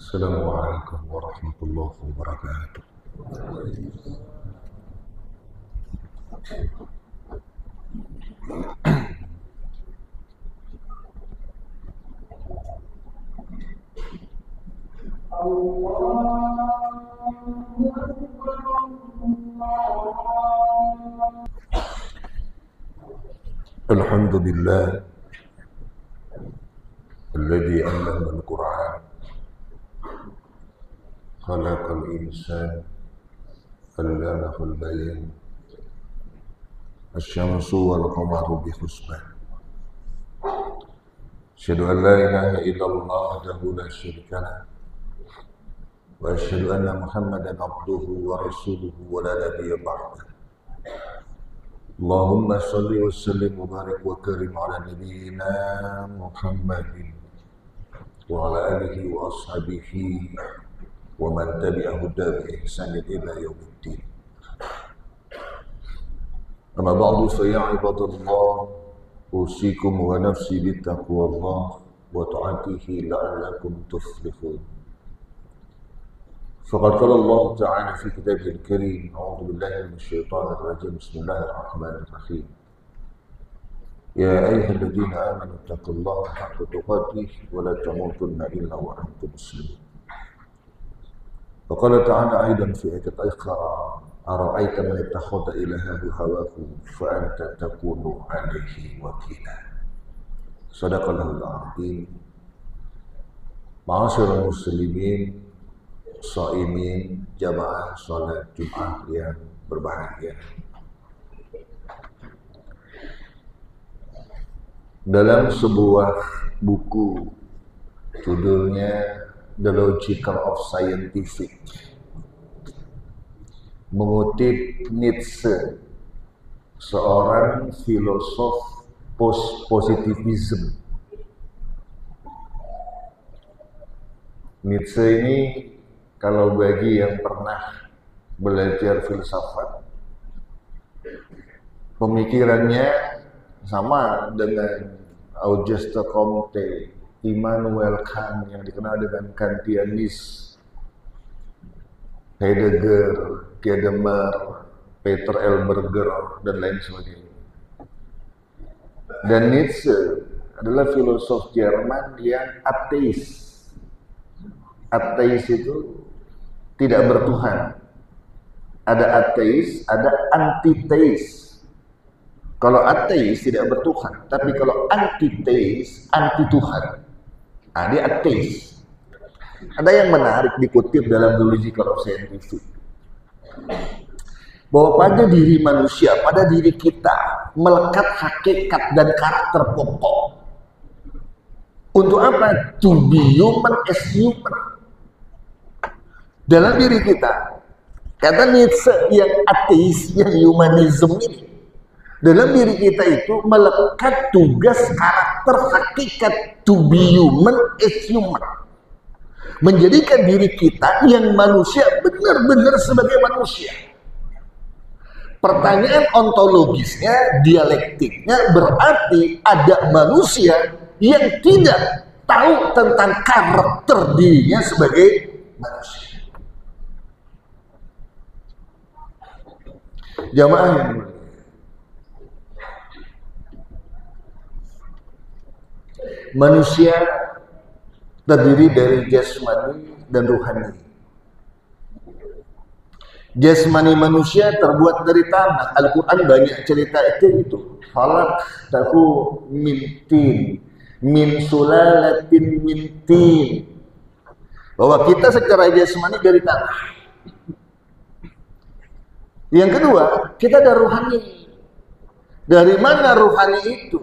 Assalamualaikum warahmatullahi wabarakatuh. Alhamdulillah alladzi allama al-Qur'an khalaqal insan allamahul bayan asy-syamsu wal qamaru bi husban. Asyhadu an la ilaha illallah wahdahu la syarika lah wa asyhadu anna Muhammadan abduhu wa rasuluhu wa la nabiyya ba'dah. Allahumma salli wa sallim wa barik wa karim ala nabiyyina Muhammadin wa ala alihi wa ashabihi wa man tabi'ahu bi ihsanin ila yaumiddin. Amma ba'du fa ya ibadallah, usikum wa nafsi bittaqwallah wa ta'atihi la'allakum tuflihun. Faqad qala Allah Ta'ala fi kitabihil karim, a'udzu billahi minasyaitonir rajim, bismillahirrahmanirrahim. Ya ayyuhalladzina amanu taqullaha haqqa tuqatih wa la tamutunna illa wa antum muslimun. Wa qala ta'ala aidan fi ayatin ukhra, ara'aita man ittakhadha ilahahu hawahu fa anta takunu 'alaihi wakila. Shadaqallahul 'azim. Ma'asyiral muslimin, shaimin, jamaah salat Jumat yang berbahagia. Dalam sebuah buku judulnya The Logical of Scientific, mengutip Nietzsche, seorang filosof positivism. Nietzsche ini, kalau bagi yang pernah belajar filsafat, pemikirannya sama dengan Auguste Comte, Immanuel Kant yang dikenal dengan Kantianis, Heidegger, Gadamer, Peter L. Berger, dan lain sebagainya. Dan Nietzsche adalah filosof Jerman yang ateis. Ateis itu tidak bertuhan. Ada ateis, ada antiteis. Kalau ateis tidak bertuhan, tapi kalau antiteis, anti Tuhan. Nah, dia ateis. Ada yang menarik dikutip dalam The Logical of Scientific, bahwa pada diri manusia, pada diri kita, melekat hakikat dan karakter pokok. Untuk apa? To be human as human. Dalam diri kita, kata Nietzsche yang ateis, yang humanism ini, dalam diri kita itu melekat tugas karakter hakikat to be human as human. Menjadikan diri kita yang manusia benar-benar sebagai manusia. Pertanyaan ontologisnya, dialektiknya berarti ada manusia yang tidak tahu tentang karakter dirinya sebagai manusia. Jamaah yang mulia, manusia terdiri dari jasmani dan ruhani. Jasmani manusia terbuat dari tanah. Al-Quran banyak cerita itu. Falak tahu min tin, min sulalatin min tin. Bahwa kita secara jasmani dari tanah. Yang kedua, kita ada ruhani. Dari mana ruhani itu?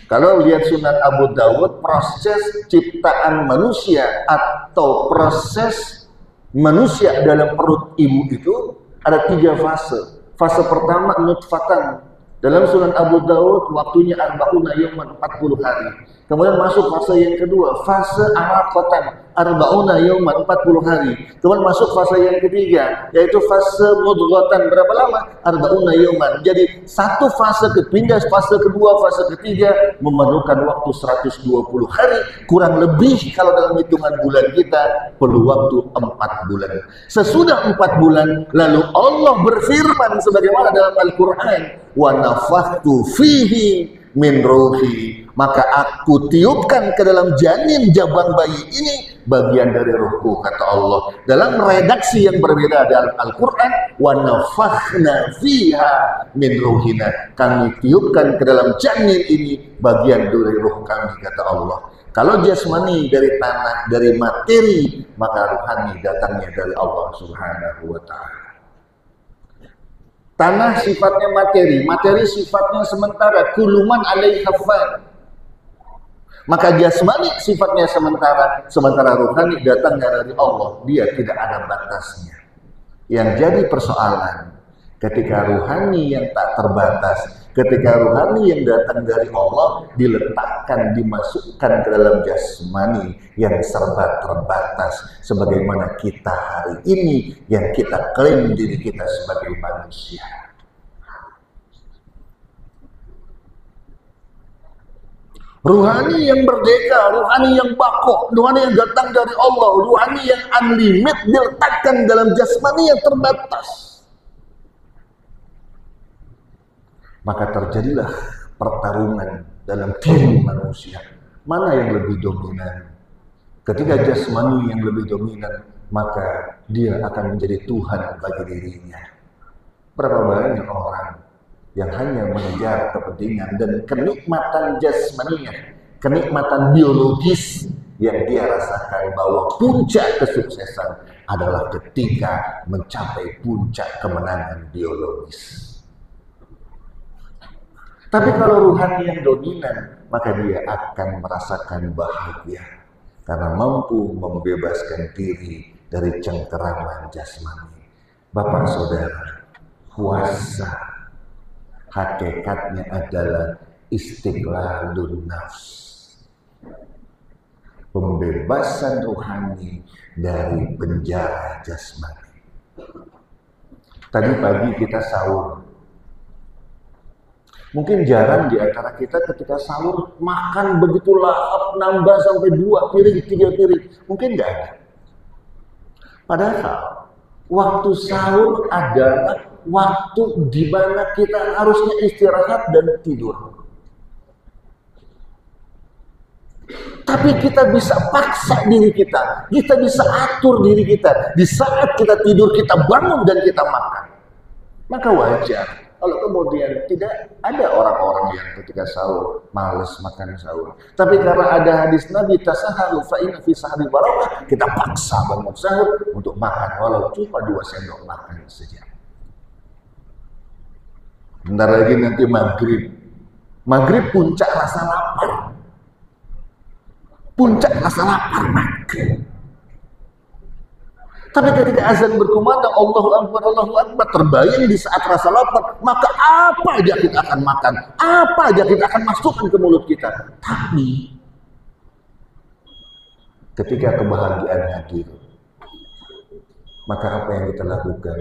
Kalau lihat Sunan Abu Dawud, proses ciptaan manusia atau proses manusia dalam perut ibu itu ada 3 fase. Fase pertama nutfatan. Dalam Sunan Abu Dawud waktunya arba'una yawman, 40 hari. Kemudian masuk fase yang kedua, fase alaqatan, arba'una yauman, 40 hari. Kemudian masuk fase yang ketiga, yaitu fase mudghatan. Berapa lama? Arba'una yauman. Jadi satu fase kepindah, fase kedua, fase ketiga memerlukan waktu 120 hari, kurang lebih kalau dalam hitungan bulan kita perlu waktu 4 bulan. Sesudah 4 bulan, lalu Allah berfirman sebagaimana dalam Al-Quran, wa nafakhtu fihi min ruhi, maka aku tiupkan ke dalam janin jabang bayi ini bagian dari ruhku, kata Allah. Dalam redaksi yang berbeda dalam Al-Quran, wa nafakhna fiha min ruhina, kami tiupkan ke dalam janin ini bagian dari ruh kami, kata Allah. Kalau jasmani dari tanah, dari materi, maka ruhani datangnya dari Allah Subhanahu wa ta'ala. Tanah sifatnya materi, materi sifatnya sementara, kuluman alaiha fan. Maka jasmani sifatnya sementara, sementara ruhani datangnya dari Allah, dia tidak ada batasnya. Yang jadi persoalan, ketika ruhani yang tak terbatas, ketika ruhani yang datang dari Allah diletakkan, dimasukkan ke dalam jasmani yang serba terbatas, sebagaimana kita hari ini yang kita klaim diri kita sebagai manusia. Ruhani yang merdeka, ruhani yang bakoh, ruhani yang datang dari Allah, ruhani yang unlimited diletakkan dalam jasmani yang terbatas. Maka terjadilah pertarungan dalam diri manusia. Mana yang lebih dominan? Ketika jasmani yang lebih dominan, maka dia akan menjadi Tuhan bagi dirinya. Berapa banyak orang yang hanya mengejar kepentingan dan kenikmatan jasmaninya, kenikmatan biologis yang dia rasakan, bahwa puncak kesuksesan adalah ketika mencapai puncak kemenangan biologis. Tapi kalau ruhani yang dominan, maka dia akan merasakan bahagia karena mampu membebaskan diri dari cengkeraman jasmani. Bapak saudara, puasa hakikatnya adalah istiqlalun nafs, pembebasan rohani dari penjara jasmani. Tadi pagi kita sahur. Mungkin jarang di antara kita ketika sahur makan begitu lahap, nambah sampai 2 piring, 3 piring. Mungkin nggak ada. Padahal waktu sahur adalah waktu di mana kita harusnya istirahat dan tidur. Tapi kita bisa paksa diri kita bisa atur diri kita. Di saat kita tidur, kita bangun dan kita makan. Maka wajar kalau kemudian tidak ada orang-orang yang ketika sahur males makan sahur. Tapi karena ada hadis Nabi, tasaharu fa inna fi sahri barakah, kita paksa bangun sahur untuk makan walau cuma 2 sendok makan saja. Bentar lagi nanti maghrib. Maghrib puncak rasa lapar. Puncak rasa lapar maghrib. Tapi ketika azan berkumandang, Allahu Akbar, terbayang di saat rasa lapar, maka apa aja kita akan makan, apa aja kita akan masukkan ke mulut kita. Tapi ketika kebahagiaan hadir, maka apa yang kita lakukan?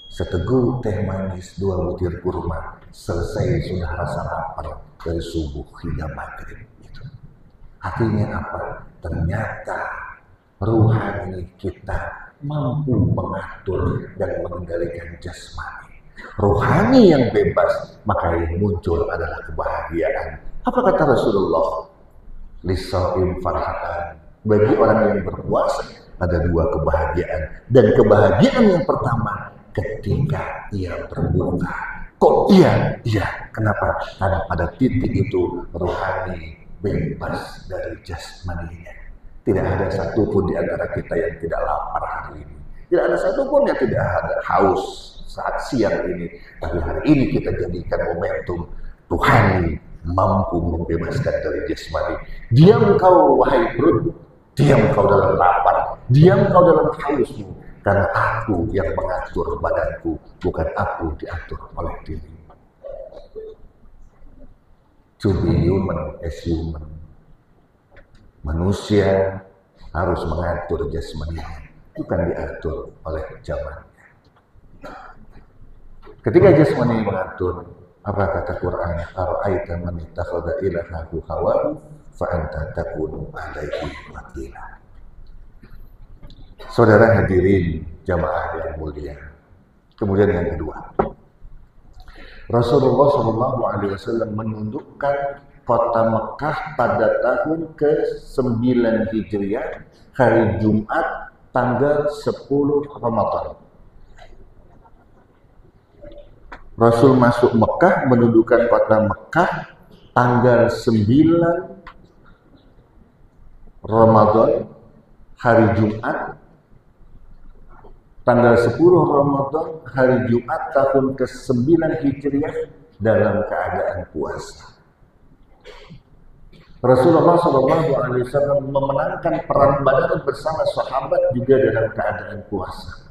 Seteguk teh manis, 2 butir kurma, selesai sudah rasa lapar dari subuh hingga maghrib. Itu. Artinya apa? Ternyata ruhani kita mampu mengatur dan mengendalikan jasmani. Rohani yang bebas, maka yang muncul adalah kebahagiaan. Apa kata Rasulullah? Lisa'im farhatan. Bagi orang yang berpuasa ada 2 kebahagiaan. Dan kebahagiaan yang pertama ketika ia berbuka. Kok iya? Iya. Kenapa? Karena pada titik itu rohani bebas dari jasmaninya. Tidak ada satupun di antara kita yang tidak lapar hari ini. Tidak ada satupun yang tidak ada haus saat siang ini. Tapi hari ini kita jadikan momentum Tuhan mampu membebaskan dari jasmani. Diam kau wahai perut, diam kau dalam lapar, diam kau dalam hausmu. Karena aku yang mengatur badanku, bukan aku diatur oleh dirimu. To be human as human. Manusia harus mengatur jasmaninya, bukan diatur oleh zamannya. Ketika jasmani mengatur, apa kata Quran? Ara'aita man ittakhadha ilahahu hawahu fa anta takunu alaihi wakila. Saudara hadirin jamaah yang mulia. Kemudian yang kedua, Rasulullah SAW menundukkan kota Mekah pada tahun ke-9 Hijriah, hari Jumat, tanggal 10 Ramadan. Rasul masuk Mekah, menundukkan kota Mekah, tanggal 9 Ramadan, hari Jumat, tanggal 10 Ramadan, hari Jumat, tahun ke-9 Hijriah, dalam keadaan puasa. Rasulullah SAW memenangkan perang Badar bersama sahabat juga dalam keadaan puasa.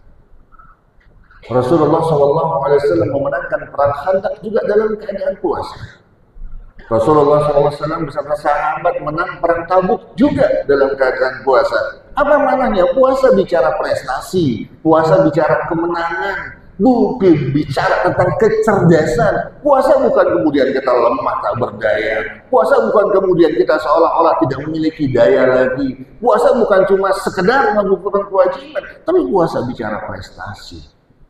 Rasulullah SAW memenangkan perang Khandaq juga dalam keadaan puasa. Rasulullah SAW bersama sahabat menang perang Tabuk juga dalam keadaan puasa. Apa maknanya? Puasa bicara prestasi, puasa bicara kemenangan, bukan bicara tentang kecerdasan. Puasa bukan kemudian kita lemah tak berdaya. Puasa bukan kemudian kita seolah-olah tidak memiliki daya lagi. Puasa bukan cuma sekedar mengumpulkan kewajiban, tapi puasa bicara prestasi,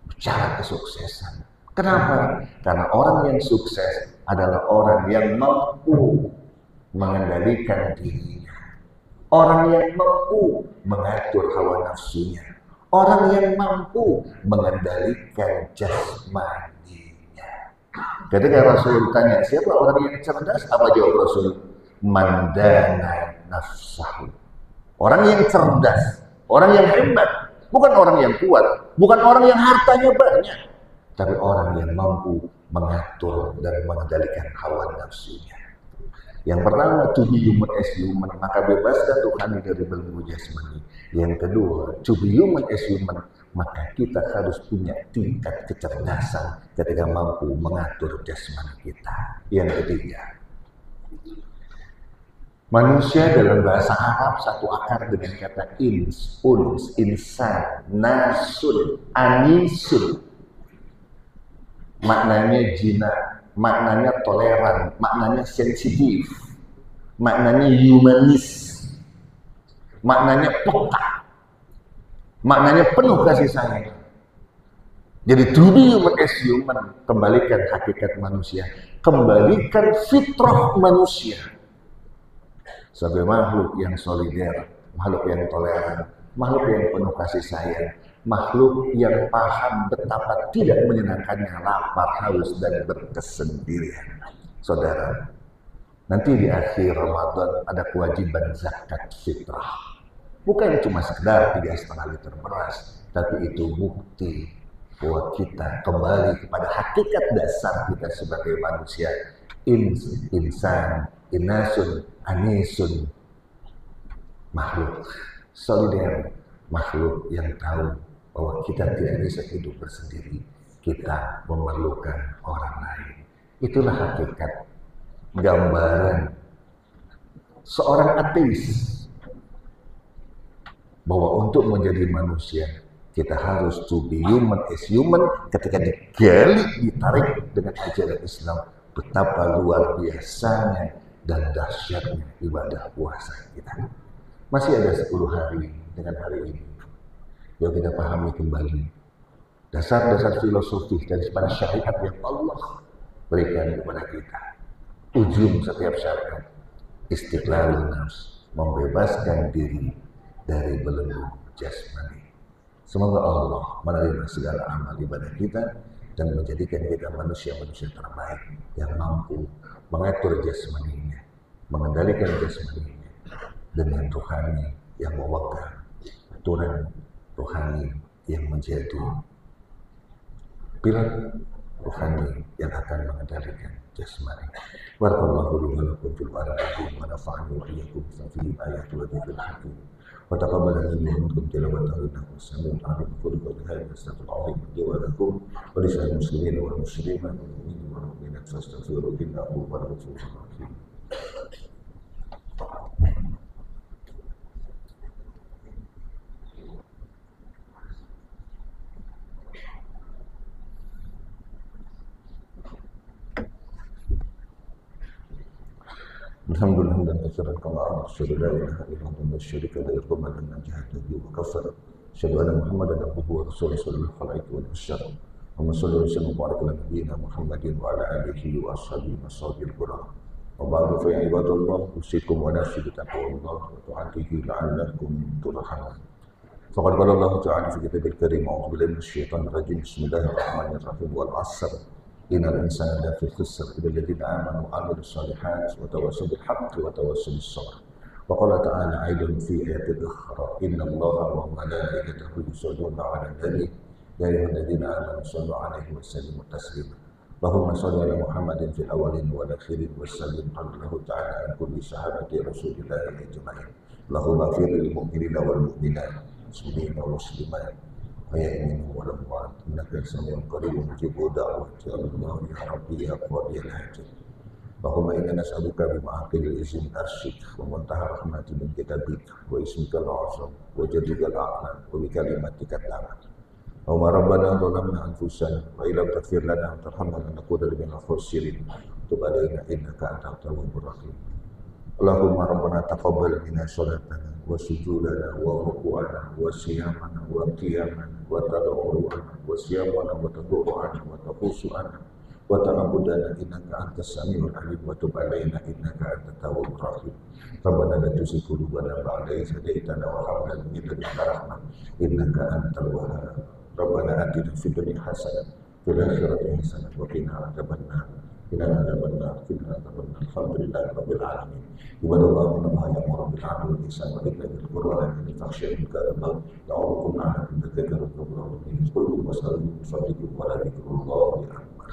bicara kesuksesan. Kenapa? Karena orang yang sukses adalah orang yang mampu mengendalikan dirinya, orang yang mampu mengatur hawa nafsunya, orang yang mampu mengendalikan jasmaninya. Ketika Rasul ditanya, siapa orang yang cerdas? Apa jawab Rasul? Mandana nafsahu. Orang yang cerdas, orang yang hebat, bukan orang yang kuat, bukan orang yang hartanya banyak, tapi orang yang mampu mengatur dan mengendalikan hawa nafsunya. Yang pertama, to be human as human, maka bebaskan Tuhan dari belenggu jasmani. Yang kedua, to be human as human, maka kita harus punya tingkat kecerdasan ketika mampu mengatur jasmani kita. Yang ketiga, manusia dalam bahasa Arab satu akar dengan kata ins, uns, insan, nasun, anisun. Maknanya jinak, maknanya toleran, maknanya sensitif, maknanya humanis, maknanya peka, maknanya penuh kasih sayang. Jadi to be human as human, kembalikan hakikat manusia, kembalikan fitrah manusia sebagai makhluk yang solider, makhluk yang toleran, makhluk yang penuh kasih sayang, makhluk yang paham betapa tidak menyenangkannya lapar, haus, dan berkesendirian. Saudara, nanti di akhir Ramadan ada kewajiban zakat fitrah. Bukan cuma sekedar 3,5 liter beras, tapi itu bukti bahwa kita kembali kepada hakikat dasar kita sebagai manusia. Insan, inasun, anisun, makhluk solider, makhluk yang tahu bahwa kita tidak bisa hidup bersendiri, kita memerlukan orang lain. Itulah hakikat gambaran seorang ateis, bahwa untuk menjadi manusia kita harus to be human as human. Ketika digali, ditarik dengan ajaran Islam, betapa luar biasanya dan dahsyatnya ibadah puasa kita. Masih ada 10 hari dengan hari ini. Yuk kita pahami kembali dasar-dasar filosofi dan pada syariat yang Allah berikan kepada kita. Ujung setiap syariat, istiqlalun nafs, membebaskan diri dari belenggu jasmani. Semoga Allah menerima segala amal ibadah kita dan menjadikan kita manusia-manusia terbaik yang mampu mengatur jasmaninya, mengendalikan jasmaninya dengan rohani yang memegang aturan rohani yang menjadi pilar rohani yang akan mengendalikan jasmani. Barakallahu li wa lakum fil Qur'an wa nafa'ani wa iyyakum fi ayati wa dhikril hakim. Wa taqabbala minkum tilawatahu innahu samii'un 'aliim. Qul qawlan astaghfirullaha li wa lakum wa lisa'il muslimin wal muslimat wal mu'minin wal mu'minat fastaghfiruhu innahu huwal ghafurur rahim. الحمد لله حمدا كثيرا كما امر، اشهد لا اله الا الله لا شريك له يقوم لنا جهاد به وكفر، اشهد ان محمدا عبده ورسوله صلى الله عليه وسلم. اللهم صل وسلم وبارك على نبينا محمد وعلى اله واصحابه وصحبه الكرام. وبعد فيا عباد الله اوصيكم ونفسي بتقوى الله وطاعته لعلكم ترحمون. فقد قال الله تعالى في كتابه الكريم: اعوذ بالله من الشيطان الرجيم، بسم الله الرحمن الرحيم، والعصر إن الإنسان لفي خسر إلا الذين آمنوا وعملوا الصالحات وتواصوا بالحق وتواصوا بالصبر. وقال تعالى أيضا في آيات أخرى: إن الله وملائكته يصلون على النبي يا أيها الذين آمنوا صلوا عليه وسلموا تسليما. اللهم صل على محمد في الأولين والآخرين وسلم. قال الله تعالى عن كل صحابة رسول الله أجمعين: اللهم اغفر للمؤمنين والمؤمنات والمسلمين والمسلمات ويأمن والأموات إنك سميع قريب مجيب دعوة يا الله يا ربي يا قاضي الحاجة. اللهم إنا نسألك بمعاقل الإذن أرشد ومنتهى رحمة من كتابك واسمك الأعظم وجدك الأعلى وبكلماتك التامة. اللهم ربنا ظلمنا أنفسنا وإن لم تغفر لنا وترحمنا لنكون من الخاسرين. تب علينا إنك أنت التواب الرحيم. اللهم ربنا تقبل منا صلاتنا وسجودنا وركوعنا وصيامنا وقيامنا وتضرعنا وصيامنا وتضرعنا وتخشعنا وتعبدنا انك انت السميع العليم وتب علينا انك انت التواب الرحيم. ربنا لا تزغ قلوبنا بعد إذ هديتنا وهب لنا من لدنك رحمة انك انت الوهاب. ربنا آتنا في الدنيا حسنة في الآخرة حسنة وقنا عذاب النار. إلى عذاب النار إلى عذاب النار. الحمد لله رب العالمين. عباد الله إن الله يأمر بالعدل والإحسان وإيتاء ذي القربى وينهى عن الفحشاء والمنكر والبغي يعظكم لعلكم تذكرون. اذكروا واسألوا من فضلكم ولذكر الله أكبر.